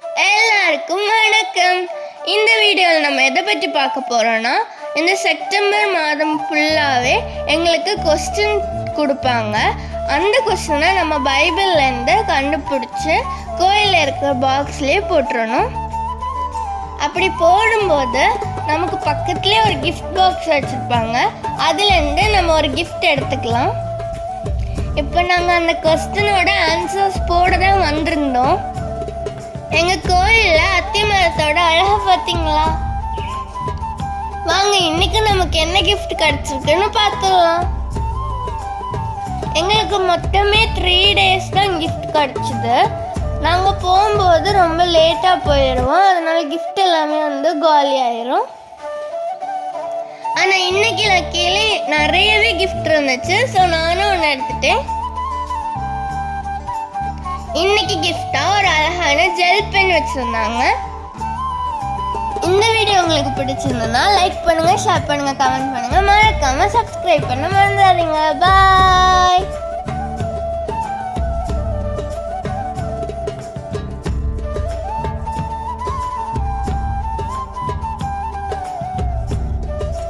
எல்லாருக்கும் வணக்கம். இந்த வீடியோவில் நம்ம எதை பற்றி பார்க்க போகிறோன்னா, இந்த செப்டம்பர் மாதம் ஃபுல்லாகவே எங்களுக்கு கொஸ்டின் கொடுப்பாங்க. அந்த கொஸ்டினை நம்ம பைபிள்லேருந்து கண்டுபிடிச்சி கோயிலில் இருக்கிற பாக்ஸ்லேயே போட்டுறணும். அப்படி போடும்போது நமக்கு பக்கத்துலேயே ஒரு கிஃப்ட் பாக்ஸ் வச்சுருப்பாங்க. அதுலேருந்து நம்ம ஒரு கிஃப்ட் எடுத்துக்கலாம். இப்போ நாங்கள் அந்த கொஸ்டினோட ஆன்சர்ஸ் போட தான் வந்திருந்தோம். எங்கள் கோயிலில் அத்தி மரத்தோட அழகை பார்த்தீங்களா? வாங்க இன்னைக்கு நமக்கு என்ன கிஃப்ட் கிடச்சிருக்குன்னு பார்த்துக்கலாம். எங்களுக்கு மொத்தமே 3 days தான் கிஃப்ட் கிடச்சிது. நாங்கள் போகும்போது ரொம்ப லேட்டாக போயிடுவோம், அதனால கிஃப்ட் எல்லாமே காலி ஆயிரும். ஆனால் இன்னைக்கு லக்கியிலே நிறையவே கிஃப்ட் இருந்துச்சு. ஸோ நானும் ஒன்று எடுத்துட்டேன். இன்னைக்கு கிஃப்டா ஒரு அழகான ஜெல் பென் வச்சிருந்தாங்க. இந்த வீடியோ உங்களுக்கு பிடிச்சிருந்ததுன்னா லைக் பண்ணுங்க, ஷேர் பண்ணுங்க, கமெண்ட் பண்ணுங்க, மறக்காம சப்ஸ்கிரைப் பண்ண மறந்துடாதீங்க. பாய்.